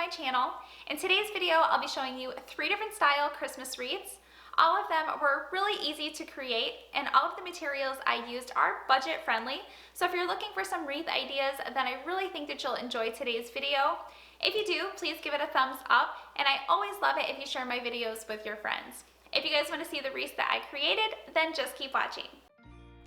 my channel. In today's video, I'll be showing you 3 different style Christmas wreaths. All of them were really easy to create, and all of the materials I used are budget friendly. So if you're looking for some wreath ideas, then I really think that you'll enjoy today's video. If you do, please give it a thumbs up, and I always love it if you share my videos with your friends. If you guys want to see the wreaths that I created, then just keep watching.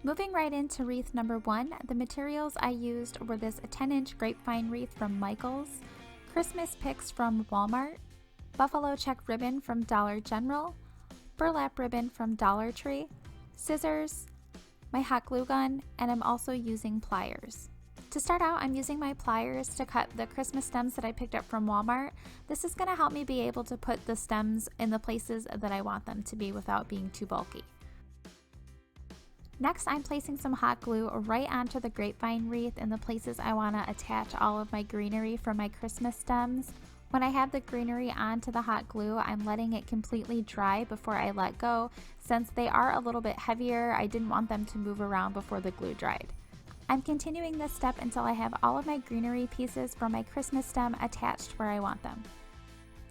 Moving right into wreath number 1, the materials I used were this 10-inch grapevine wreath from Michaels, Christmas picks from Walmart, buffalo check ribbon from Dollar General, burlap ribbon from Dollar Tree, scissors, my hot glue gun, and I'm also using pliers. To start out, I'm using my pliers to cut the Christmas stems that I picked up from Walmart. This is going to help me be able to put the stems in the places that I want them to be without being too bulky. Next, I'm placing some hot glue right onto the grapevine wreath in the places I want to attach all of my greenery from my Christmas stems. When I have the greenery onto the hot glue, I'm letting it completely dry before I let go. Since they are a little bit heavier, I didn't want them to move around before the glue dried. I'm continuing this step until I have all of my greenery pieces from my Christmas stem attached where I want them.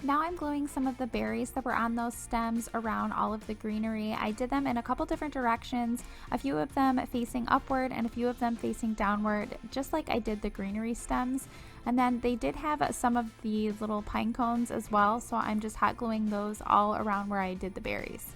Now I'm gluing some of the berries that were on those stems around all of the greenery. I did them in a couple different directions, a few of them facing upward and a few of them facing downward, just like I did the greenery stems. And then they did have some of the little pine cones as well, so I'm just hot gluing those all around where I did the berries.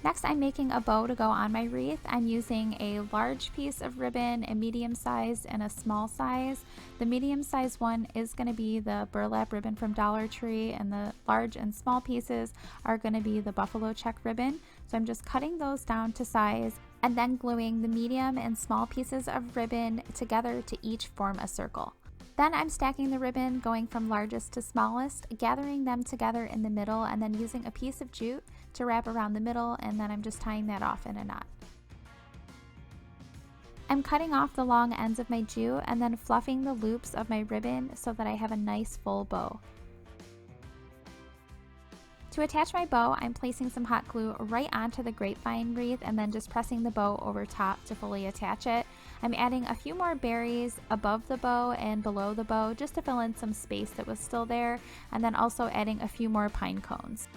Next, I'm making a bow to go on my wreath. I'm using a large piece of ribbon, a medium size, and a small size. The medium size one is going to be the burlap ribbon from Dollar Tree, and the large and small pieces are going to be the buffalo check ribbon. So I'm just cutting those down to size and then gluing the medium and small pieces of ribbon together to each form a circle. Then I'm stacking the ribbon, going from largest to smallest, gathering them together in the middle, and then using a piece of jute to wrap around the middle, and then I'm just tying that off in a knot. I'm cutting off the long ends of my jute and then fluffing the loops of my ribbon so that I have a nice full bow. To attach my bow, I'm placing some hot glue right onto the grapevine wreath and then just pressing the bow over top to fully attach it. I'm adding a few more berries above the bow and below the bow just to fill in some space that was still there, and then also adding a few more pine cones.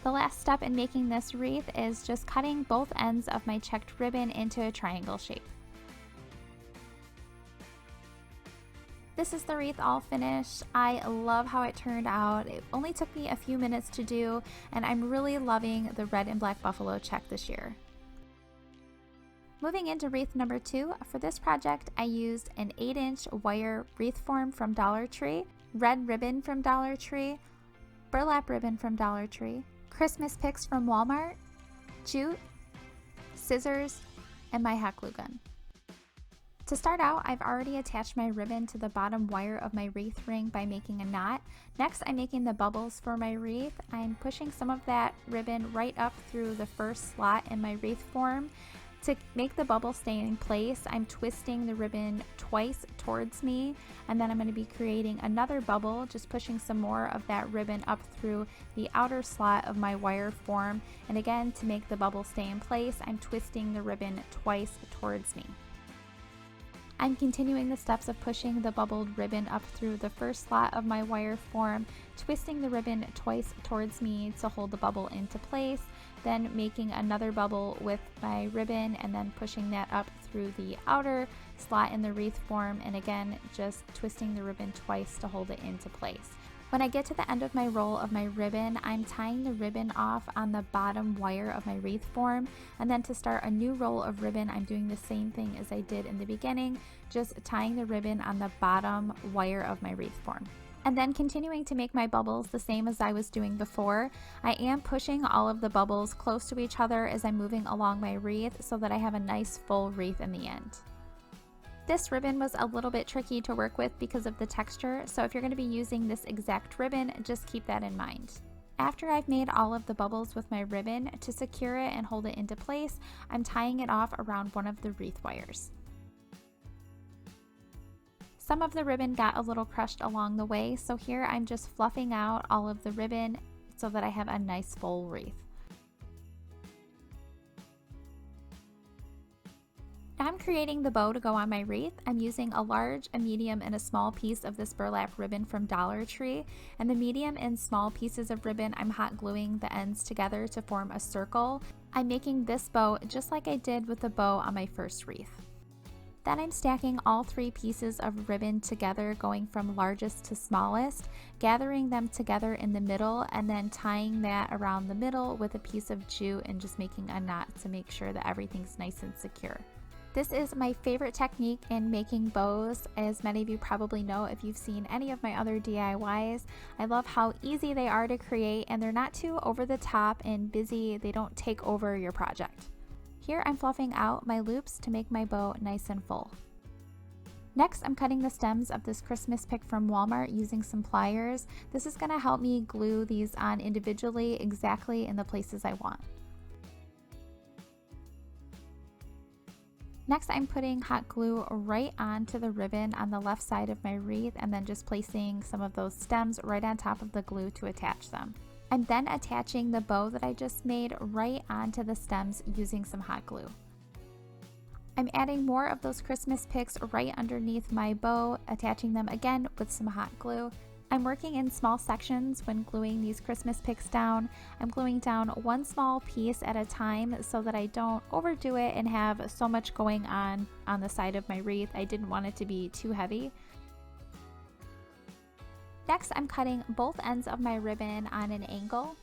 The last step in making this wreath is just cutting both ends of my checked ribbon into a triangle shape. This is the wreath all finished. I love how it turned out. It only took me a few minutes to do, and I'm really loving the red and black buffalo check this year. Moving into wreath number 2, for this project I used an 8-inch wire wreath form from Dollar Tree, red ribbon from Dollar Tree, burlap ribbon from Dollar Tree, Christmas picks from Walmart, jute, scissors, and my hot glue gun. To start out, I've already attached my ribbon to the bottom wire of my wreath ring by making a knot. Next, I'm making the bubbles for my wreath. I'm pushing some of that ribbon right up through the first slot in my wreath form. To make the bubble stay in place, I'm twisting the ribbon twice towards me, and then I'm going to be creating another bubble, just pushing some more of that ribbon up through the outer slot of my wire form. And again, to make the bubble stay in place, I'm twisting the ribbon twice towards me. I'm continuing the steps of pushing the bubbled ribbon up through the first slot of my wire form, twisting the ribbon twice towards me to hold the bubble into place, then making another bubble with my ribbon and then pushing that up through the outer slot in the wreath form, and again just twisting the ribbon twice to hold it into place. When I get to the end of my roll of my ribbon, I'm tying the ribbon off on the bottom wire of my wreath form, and then to start a new roll of ribbon, I'm doing the same thing as I did in the beginning, just tying the ribbon on the bottom wire of my wreath form. And then continuing to make my bubbles the same as I was doing before. I am pushing all of the bubbles close to each other as I'm moving along my wreath so that I have a nice full wreath in the end. This ribbon was a little bit tricky to work with because of the texture, so if you're going to be using this exact ribbon, just keep that in mind. After I've made all of the bubbles with my ribbon, to secure it and hold it into place, I'm tying it off around one of the wreath wires. Some of the ribbon got a little crushed along the way, so here I'm just fluffing out all of the ribbon so that I have a nice full wreath. I'm creating the bow to go on my wreath, I'm using a large, a medium, and a small piece of this burlap ribbon from Dollar Tree. And the medium and small pieces of ribbon, I'm hot gluing the ends together to form a circle. I'm making this bow just like I did with the bow on my first wreath. Then I'm stacking all 3 pieces of ribbon together, going from largest to smallest, gathering them together in the middle, and then tying that around the middle with a piece of jute and just making a knot to make sure that everything's nice and secure. This is my favorite technique in making bows, as many of you probably know if you've seen any of my other DIYs. I love how easy they are to create, and they're not too over the top and busy. They don't take over your project. Here I'm fluffing out my loops to make my bow nice and full. Next, I'm cutting the stems of this Christmas pick from Walmart using some pliers. This is going to help me glue these on individually exactly in the places I want. Next, I'm putting hot glue right onto the ribbon on the left side of my wreath, and then just placing some of those stems right on top of the glue to attach them. I'm then attaching the bow that I just made right onto the stems using some hot glue. I'm adding more of those Christmas picks right underneath my bow, attaching them again with some hot glue. I'm working in small sections when gluing these Christmas picks down. I'm gluing down one small piece at a time so that I don't overdo it and have so much going on the side of my wreath. I didn't want it to be too heavy. Next, I'm cutting both ends of my ribbon on an angle.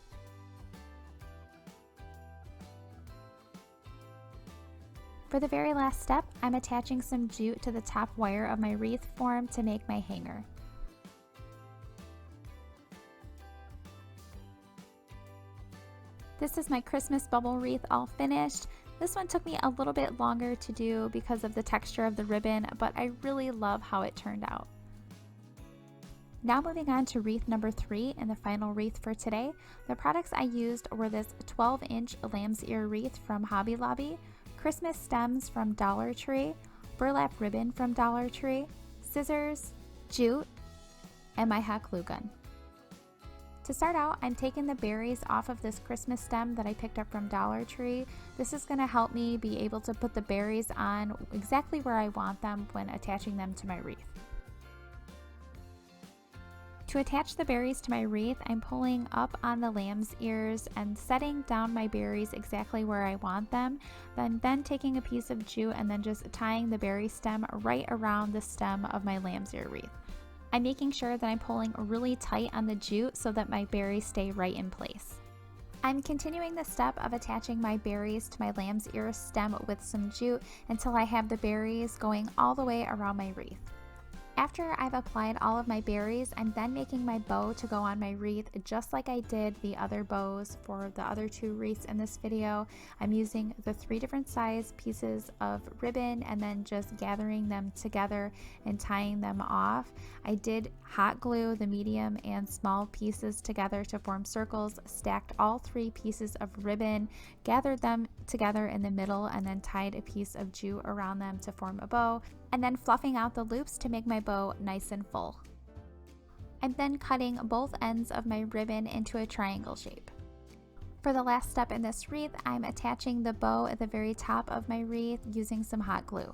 For the very last step, I'm attaching some jute to the top wire of my wreath form to make my hanger. This is my Christmas bubble wreath all finished. This one took me a little bit longer to do because of the texture of the ribbon, but I really love how it turned out. Now moving on to wreath number 3 and the final wreath for today. The products I used were this 12-inch lamb's ear wreath from Hobby Lobby, Christmas stems from Dollar Tree, burlap ribbon from Dollar Tree, scissors, jute, and my hot glue gun. To start out, I'm taking the berries off of this Christmas stem that I picked up from Dollar Tree. This is going to help me be able to put the berries on exactly where I want them when attaching them to my wreath. To attach the berries to my wreath, I'm pulling up on the lamb's ears and setting down my berries exactly where I want them, then taking a piece of jute and then just tying the berry stem right around the stem of my lamb's ear wreath. I'm making sure that I'm pulling really tight on the jute so that my berries stay right in place. I'm continuing the step of attaching my berries to my lamb's ear stem with some jute until I have the berries going all the way around my wreath. After I've applied all of my berries, I'm then making my bow to go on my wreath just like I did the other bows for the other 2 wreaths in this video. I'm using the 3 different size pieces of ribbon and then just gathering them together and tying them off. I did hot glue the medium and small pieces together to form circles, stacked all 3 pieces of ribbon, gathered them together in the middle, and then tied a piece of jute around them to form a bow, and then fluffing out the loops to make my bow nice and full. I'm then cutting both ends of my ribbon into a triangle shape. For the last step in this wreath, I'm attaching the bow at the very top of my wreath using some hot glue.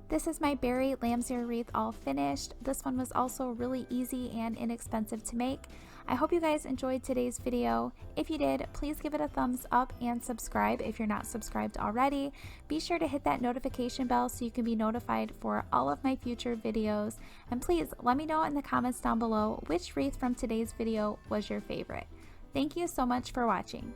This is my berry lamb's ear wreath all finished. This one was also really easy and inexpensive to make. I hope you guys enjoyed today's video. If you did, please give it a thumbs up and subscribe if you're not subscribed already. Be sure to hit that notification bell so you can be notified for all of my future videos. And please let me know in the comments down below which wreath from today's video was your favorite. Thank you so much for watching.